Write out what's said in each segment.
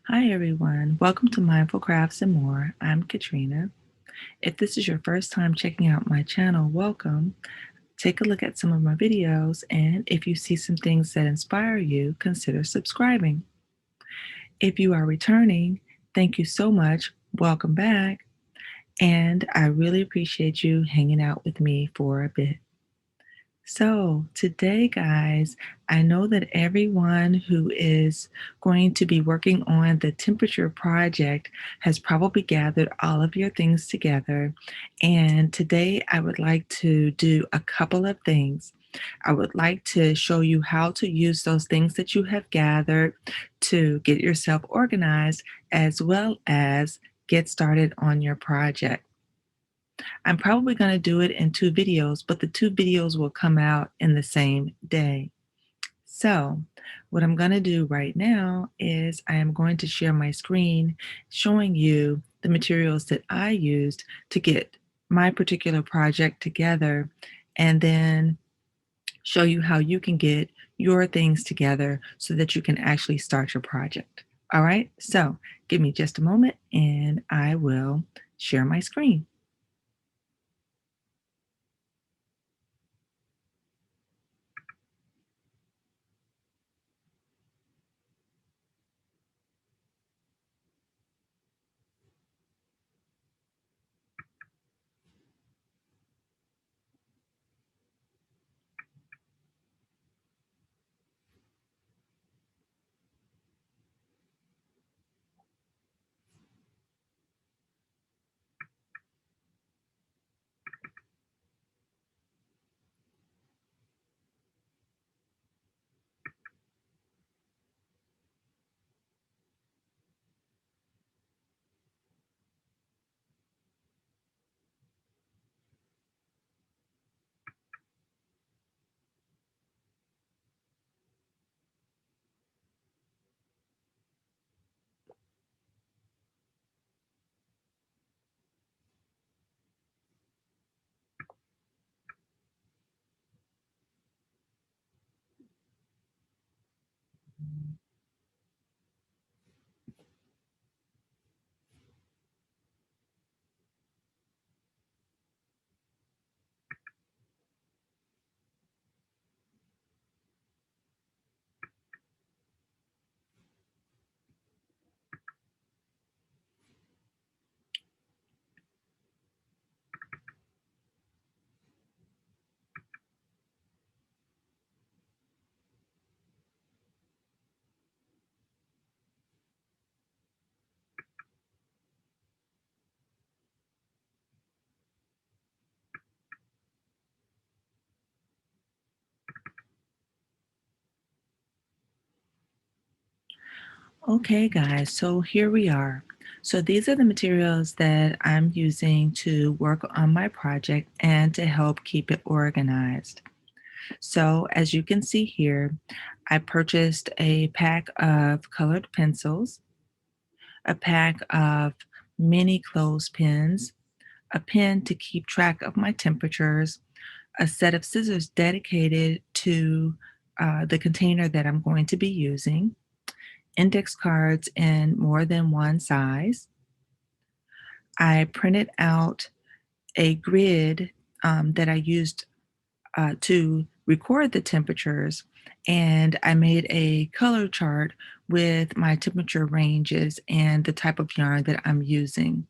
Hi, everyone. Welcome to Mindful Crafts and More. I'm Katrina. If this is your first time checking out my channel, welcome. Take a look at some of my videos, and if you see some things that inspire you, consider subscribing. If you are returning, thank you so much. Welcome back. And I really appreciate you hanging out with me for a bit. So, today, guys, I know that everyone who is going to be working on the temperature project has probably gathered all of your things together. And today, I would like to do a couple of things. I would like to show you how to use those things that you have gathered to get yourself organized, as well as get started on your project. I'm probably going to do it in two videos, but the two videos will come out in the same day. So, what I'm going to do right now is I am going to share my screen showing you the materials that I used to get my particular project together, and then show you how you can get your things together so that you can actually start your project. All right, so give me just a moment and I will share my screen. Okay, guys, so here we are. So these are the materials that I'm using to work on my project and to help keep it organized. So as you can see here, I purchased a pack of colored pencils, a pack of mini clothespins, a pen to keep track of my temperatures, a set of scissors dedicated to the container that I'm going to be using, index cards in more than one size. I printed out a grid that I used to record the temperatures, and I made a color chart with my temperature ranges and the type of yarn that I'm using.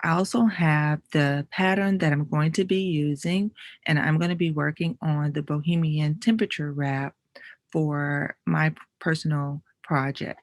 I also have the pattern that I'm going to be using, and I'm going to be working on the Bohemian temperature wrap for my personal project.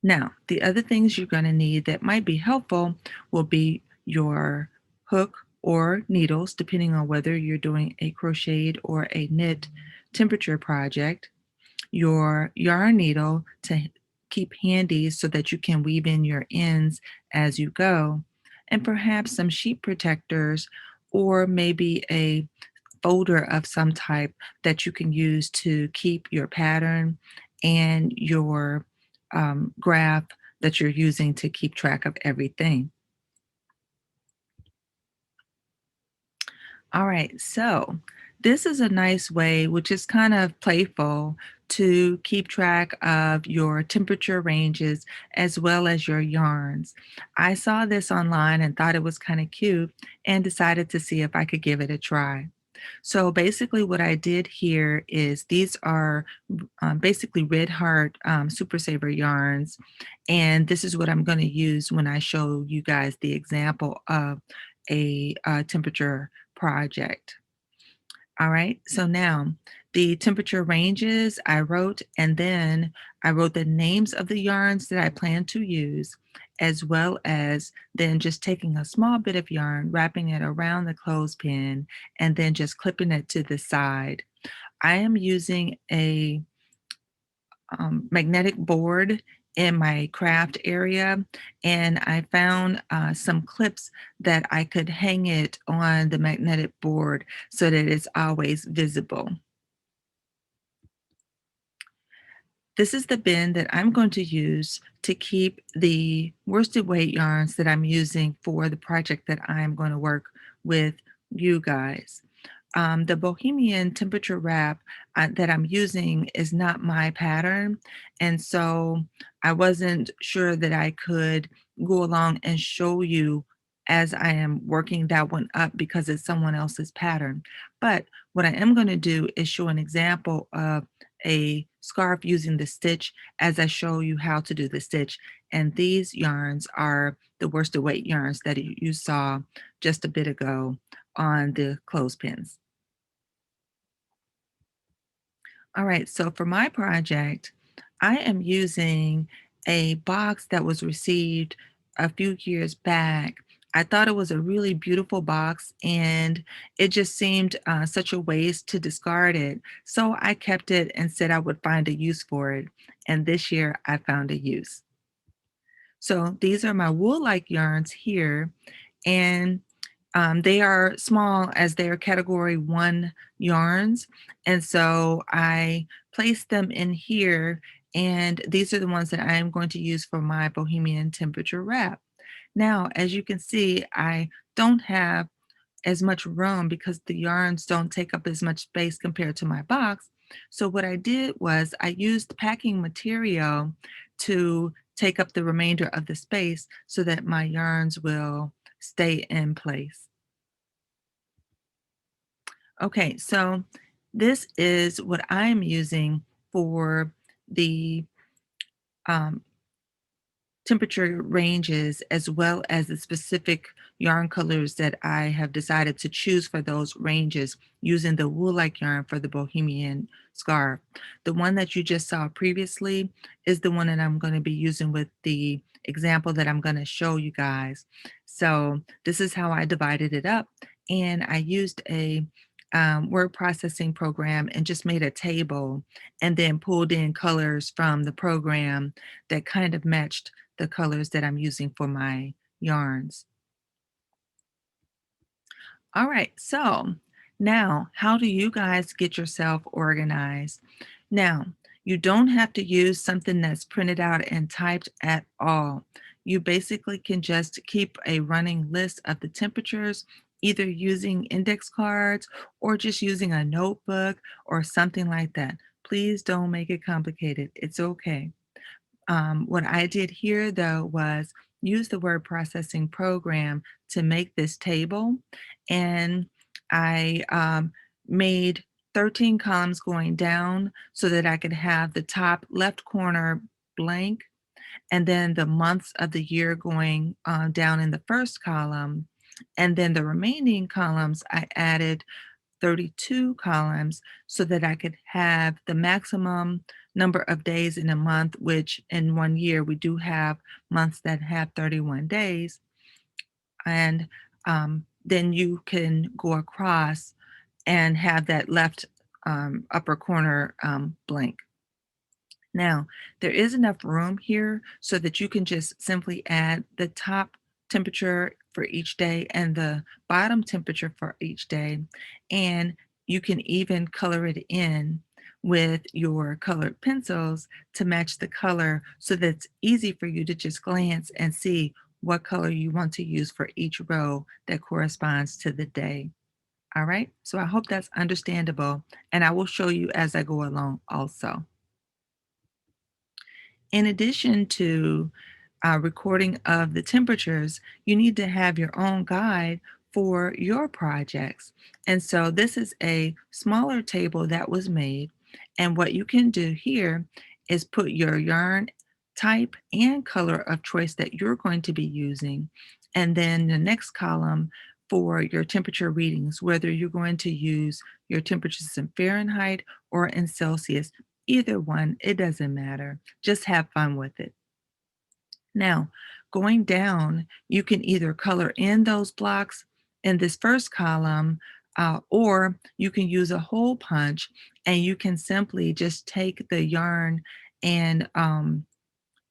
Now, the other things you're going to need that might be helpful will be your hook or needles, depending on whether you're doing a crocheted or a knit temperature project, your yarn needle to keep handy so that you can weave in your ends as you go, and perhaps some sheet protectors or maybe a folder of some type that you can use to keep your pattern and your graph that you're using to keep track of everything. All right, so this is a nice way, which is kind of playful, to keep track of your temperature ranges as well as your yarns. I saw this online and thought it was kind of cute and decided to see if I could give it a try. So basically, what I did here is these are basically Red Heart Super Saver yarns, and this is what I'm going to use when I show you guys the example of a temperature project. All right, so now the temperature ranges I wrote, and then I wrote the names of the yarns that I plan to use, as well as then just taking a small bit of yarn, wrapping it around the clothespin, and then just clipping it to the side. I am using a magnetic board in my craft area, and I found some clips that I could hang it on the magnetic board so that it's always visible. This is the bin that I'm going to use to keep the worsted weight yarns that I'm using for the project that I'm going to work with you guys. The Bohemian temperature wrap that I'm using is not my pattern, and so I wasn't sure that I could go along and show you as I am working that one up because it's someone else's pattern. But what I am going to do is show an example of a scarf using the stitch as I show you how to do the stitch. And these yarns are the worsted weight yarns that you saw just a bit ago on the clothespins. All right, so for my project, I am using a box that was received a few years back. I thought it was a really beautiful box and it just seemed such a waste to discard it. So I kept it and said I would find a use for it. And this year I found a use. So these are my wool-like yarns here. And they are small as they are category 1 yarns, and so I placed them in here, and these are the ones that I am going to use for my Bohemian temperature wrap. Now, as you can see, I don't have as much room because the yarns don't take up as much space compared to my box. So what I did was I used packing material to take up the remainder of the space so that my yarns will stay in place. Okay, so this is what I'm using for the um, temperature ranges as well as the specific yarn colors that I have decided to choose for those ranges using the wool-like yarn for the Bohemian scarf. The one that you just saw previously is the one that I'm going to be using with the example that I'm going to show you guys. So this is how I divided it up, and I used a word processing program and just made a table and then pulled in colors from the program that kind of matched the colors that I'm using for my yarns. All right, so now how do you guys get yourself organized? Now, you don't have to use something that's printed out and typed at all. You basically can just keep a running list of the temperatures, either using index cards or just using a notebook or something like that. Please don't make it complicated. It's okay. What I did here, though, was use the word processing program to make this table. And I made 13 columns going down so that I could have the top left corner blank and then the months of the year going down in the first column. And then the remaining columns, I added 32 columns so that I could have the maximum number of days in a month, which in 1 year we do have months that have 31 days. And then you can go across and have that left upper corner blank. Now, there is enough room here so that you can just simply add the top temperature for each day and the bottom temperature for each day. And you can even color it in with your colored pencils to match the color so that it's easy for you to just glance and see what color you want to use for each row that corresponds to the day. All right, so I hope that's understandable, and I will show you as I go along also. In addition to recording of the temperatures, you need to have your own guide for your projects. And so this is a smaller table that was made. And what you can do here is put your yarn type and color of choice that you're going to be using. And then the next column for your temperature readings, whether you're going to use your temperatures in Fahrenheit or in Celsius. Either one, it doesn't matter. Just have fun with it. Now, going down, you can either color in those blocks in this first column, or you can use a hole punch and you can simply just take the yarn and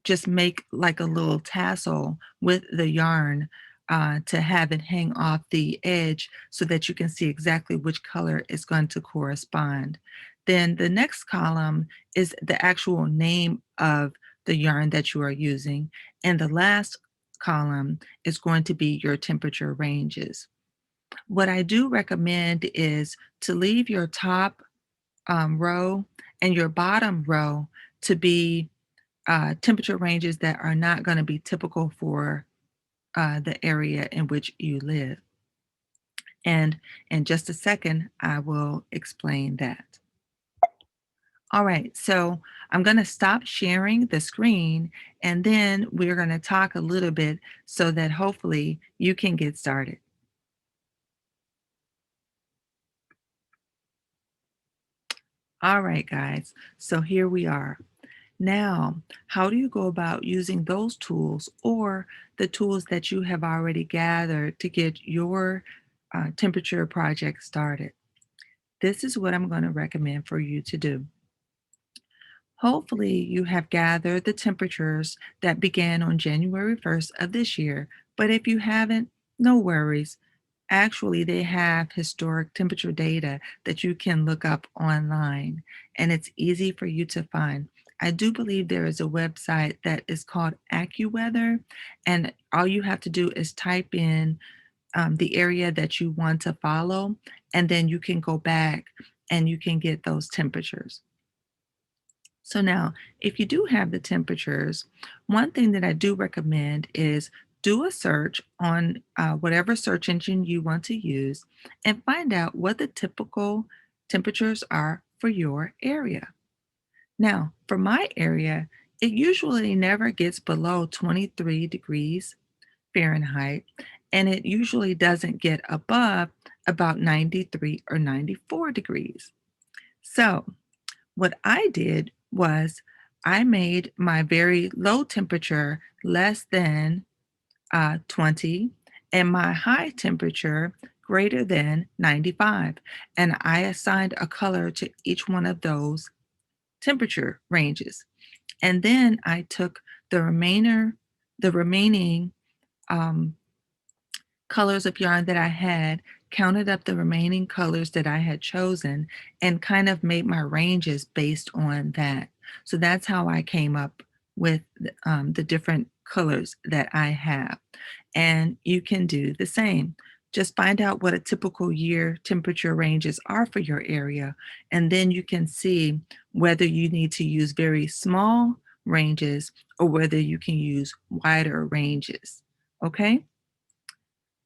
just make like a little tassel with the yarn to have it hang off the edge so that you can see exactly which color is going to correspond. Then the next column is the actual name of the yarn that you are using. And the last column is going to be your temperature ranges. What I do recommend is to leave your top row and your bottom row to be temperature ranges that are not going to be typical for the area in which you live. And in just a second, I will explain that. All right, so I'm going to stop sharing the screen and then we're going to talk a little bit so that hopefully you can get started. All right, guys, so here we are. Now, how do you go about using those tools or the tools that you have already gathered to get your temperature project started? This is what I'm going to recommend for you to do. Hopefully, you have gathered the temperatures that began on January 1st of this year, but if you haven't, no worries. Actually, they have historic temperature data that you can look up online, and it's easy for you to find. I do believe there is a website that is called AccuWeather, and all you have to do is type in the area that you want to follow, and then you can go back and you can get those temperatures. So now, if you do have the temperatures, one thing that I do recommend is do a search on whatever search engine you want to use and find out what the typical temperatures are for your area. Now, for my area, it usually never gets below 23 degrees Fahrenheit, and it usually doesn't get above about 93 or 94 degrees. So, what I did was I made my very low temperature less than 20 and my high temperature greater than 95. And I assigned a color to each one of those temperature ranges. And then I took the remaining um, colors of yarn that I had, counted up the remaining colors that I had chosen, and kind of made my ranges based on that. So that's how I came up with the different colors that I have. And you can do the same. Just find out what a typical year temperature ranges are for your area, and then you can see whether you need to use very small ranges or whether you can use wider ranges. Okay?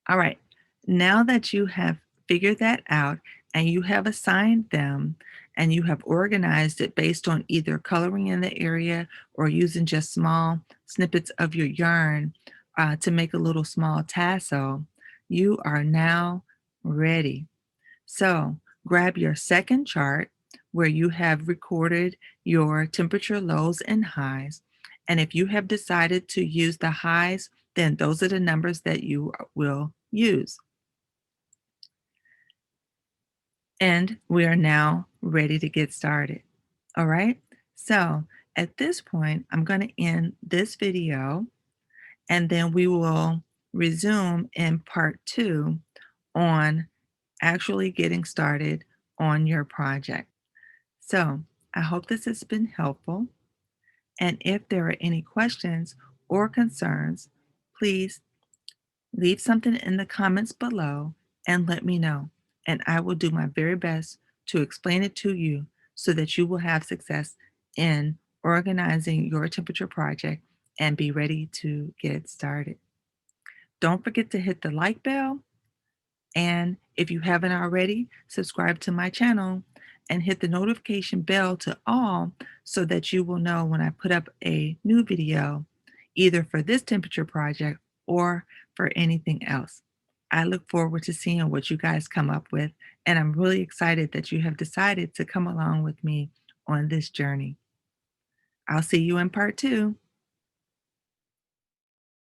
All right. Now that you have figured that out and you have assigned them and you have organized it based on either coloring in the area or using just small snippets of your yarn to make a little small tassel, you are now ready. So grab your second chart where you have recorded your temperature lows and highs. And if you have decided to use the highs, then those are the numbers that you will use. And we are now ready to get started. All right. So at this point, I'm going to end this video and then we will resume in part 2 on actually getting started on your project. So I hope this has been helpful. And if there are any questions or concerns, please leave something in the comments below and let me know. And I will do my very best to explain it to you so that you will have success in organizing your temperature project and be ready to get it started. Don't forget to hit the like bell, and if you haven't already, subscribe to my channel and hit the notification bell to all so that you will know when I put up a new video, either for this temperature project or for anything else. I look forward to seeing what you guys come up with, and I'm really excited that you have decided to come along with me on this journey. I'll see you in part two.